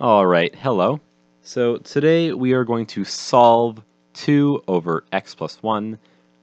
All right, hello. So today we are going to solve 2 over x plus 1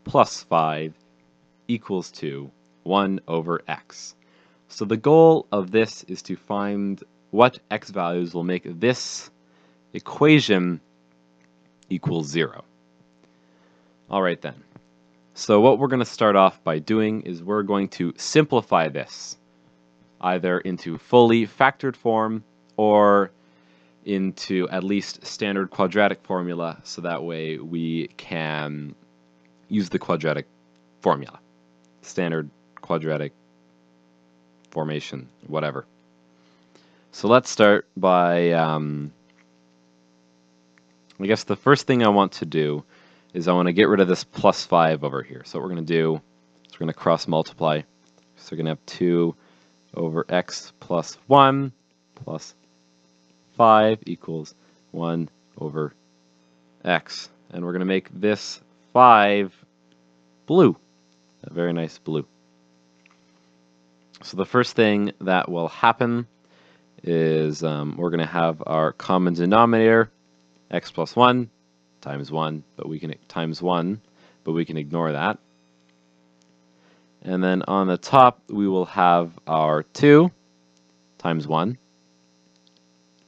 plus 5 equals to 1 over x. So the goal of this is to find what x values will make this equation equal 0. All right then. So what we're going to start off by doing is we're going to simplify this either into fully factored form or into at least standard quadratic formula, so that way we can use the quadratic formula. Standard quadratic formation, whatever. So let's start by, I guess the first thing I want to do is I want to get rid of this plus 5 over here. So what we're going to do is we're going to cross multiply. So we're going to have 2 over x plus 1 plus 5 equals 1 over x. And we're going to make this 5 blue, a very nice blue. So the first thing that will happen is we're going to have our common denominator, x plus 1 times 1, but we can ignore that. And then on the top, we will have our 2 times 1,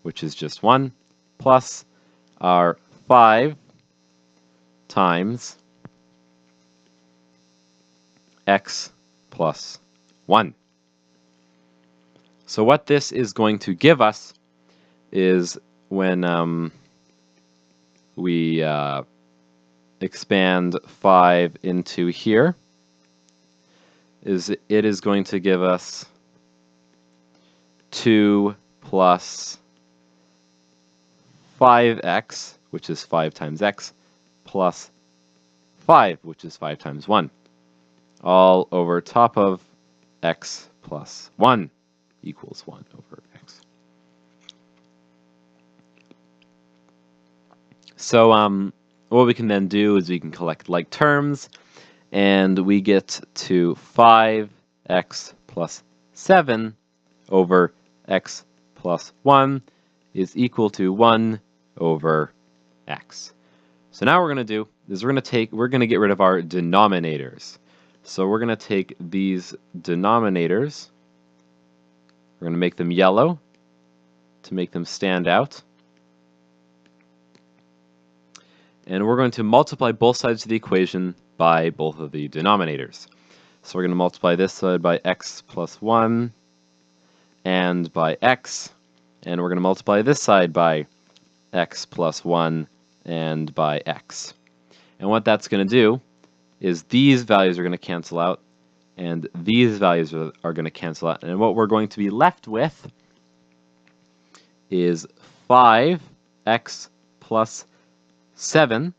which is just 1, plus our 5 times x plus 1. So what this is going to give us is when we expand 5 into here, it is going to give us 2 plus 5x, which is 5 times x, plus 5, which is 5 times 1, all over top of x plus 1 equals 1 over x. So what we can then do is we can collect like terms, and we get to 5x plus 7 over x plus 1 is equal to 1 over x. So now what we're going to do is we're going to get rid of our denominators. So we're going to take these denominators, we're going to make them yellow to make them stand out. And we're going to multiply both sides of the equation by both of the denominators. So we're going to multiply this side by x plus 1 and by x. And we're going to multiply this side by x plus 1 and by x. And what that's going to do is these values are going to cancel out, and these values are going to cancel out. And what we're going to be left with is 5x plus 7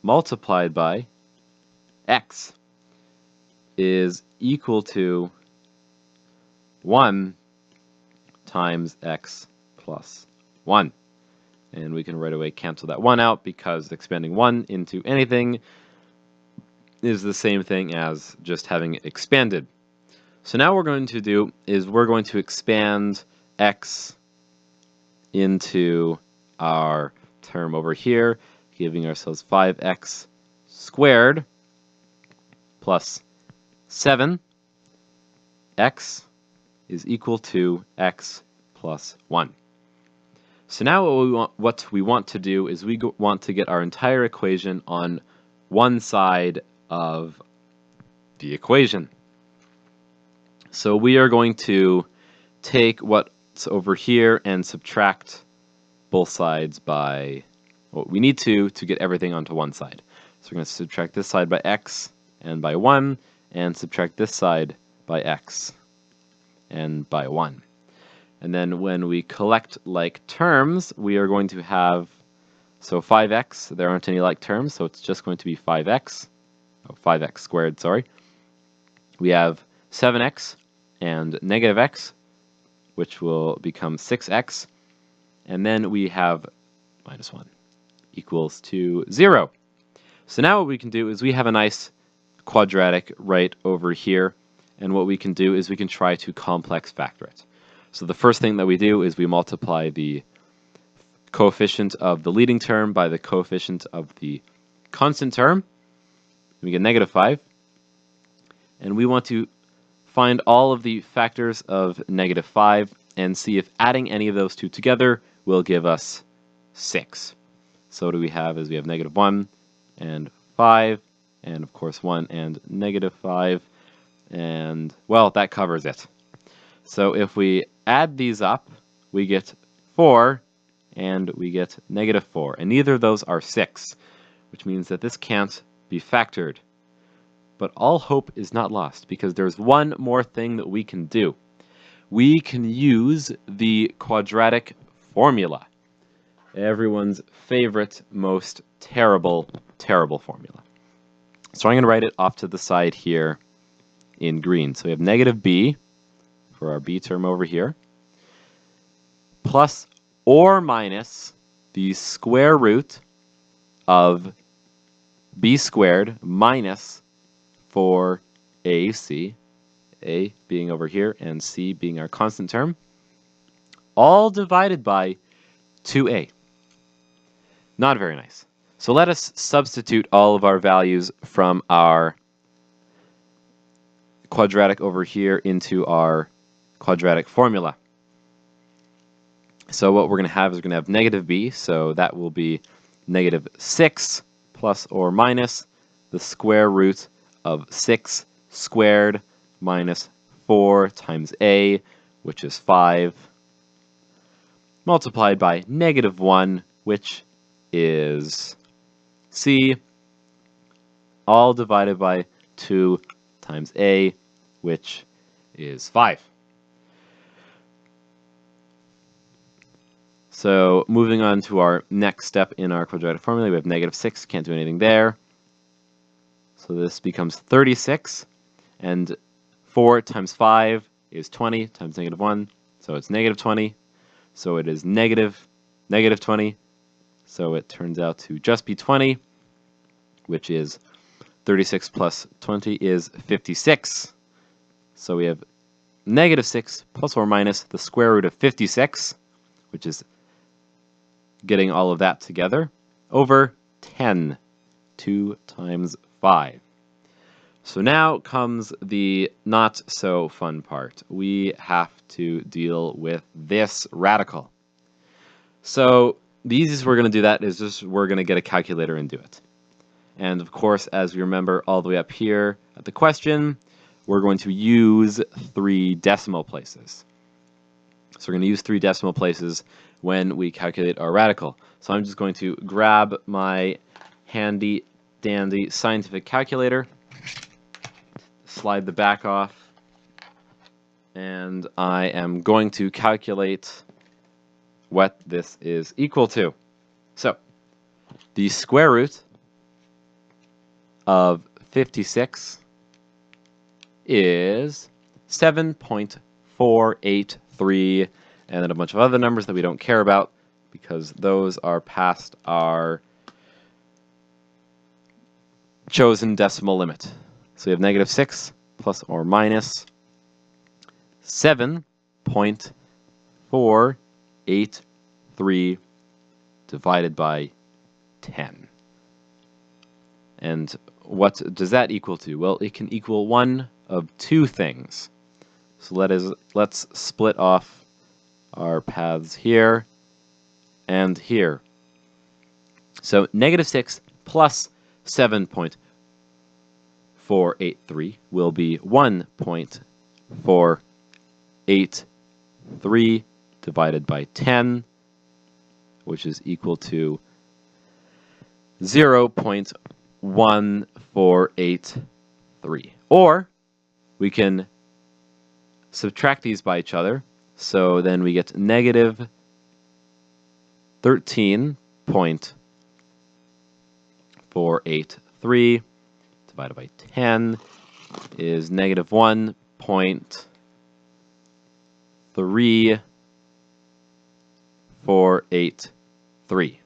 multiplied by x is equal to 1 times x plus 1. And we can right away cancel that 1 out because expanding 1 into anything is the same thing as just having it expanded. So now what we're going to do is we're going to expand x into our term over here, giving ourselves 5x squared plus 7x is equal to x plus 1. So now what we want to do is we want to get our entire equation on one side of the equation. So we are going to take what's over here and subtract both sides by what we need to get everything onto one side. So we're going to subtract this side by x and by 1, and subtract this side by x and by 1. And then when we collect like terms, we are going to have, so 5x, there aren't any like terms, so it's just going to be 5x, 5x squared, sorry. We have 7x and negative x, which will become 6x. And then we have minus 1 equals to 0. So now what we can do is we have a nice quadratic right over here. And what we can do is we can try to complex factor it. So the first thing that we do is we multiply the coefficient of the leading term by the coefficient of the constant term. We get negative 5. And we want to find all of the factors of negative 5 and see if adding any of those two together will give us 6. So what do we have is we have negative 1 and 5, and of course 1 and negative 5, and well, that covers it. So if we add these up, we get 4 and we get negative 4, and neither of those are 6, which means that this can't be factored. But all hope is not lost, because there's one more thing that we can do. We can use the quadratic formula. Everyone's favorite, most terrible, terrible formula. So I'm going to write it off to the side here in green. So we have negative b for our b term over here, plus or minus the square root of b squared minus 4ac, a being over here and c being our constant term, all divided by 2a. Not very nice. So let us substitute all of our values from our quadratic over here into our quadratic formula. So what we're going to have is we're going to have negative b, so that will be negative 6 plus or minus the square root of 6 squared minus 4 times a, which is 5, multiplied by negative 1, which is c, all divided by 2 times a, which is 5. So moving on to our next step in our quadratic formula, we have negative 6, can't do anything there. So this becomes 36, and 4 times 5 is 20 times negative 1, so it's negative 20. So it is negative 20, so it turns out to just be 20, which is 36 plus 20 is 56. So we have negative 6 plus or minus the square root of 56, which is getting all of that together, over 10, 2 times 5. So now comes the not so fun part. We have to deal with this radical. So the easiest we're going to do that is just we're going to get a calculator and do it. And of course, as we remember all the way up here at the question, we're going to use 3 decimal places. So we're going to use 3 decimal places when we calculate our radical. So I'm just going to grab my handy dandy scientific calculator, slide the back off, and I am going to calculate what this is equal to. So the square root of 56 is 7.483, and then a bunch of other numbers that we don't care about because those are past our chosen decimal limit. So we have negative 6 plus or minus 7.483 divided by 10. And what does that equal to? Well, it can equal one of 2 things. So let's split off our paths here and here. So negative 6 plus 7.483 will be 1.483 divided by 10, which is equal to 0.1483. Or we can subtract these by each other, so then we get negative 13.483 divided by 10 is negative 1.3483.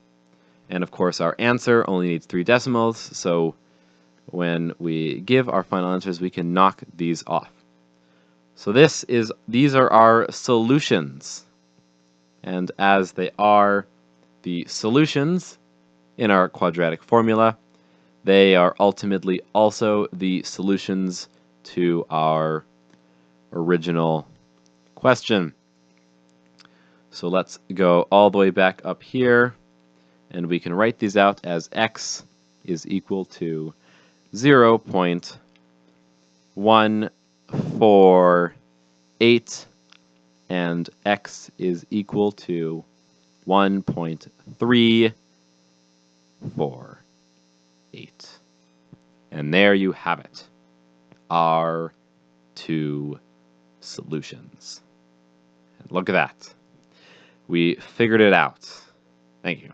And of course our answer only needs 3 decimals, so when we give our final answers we can knock these off. So these are our solutions. And as they are the solutions in our quadratic formula, they are ultimately also the solutions to our original question. So let's go all the way back up here, and we can write these out as x is equal to 0.148 and x is equal to 1.348. And there you have it, our two solutions. And look at that. We figured it out. Thank you.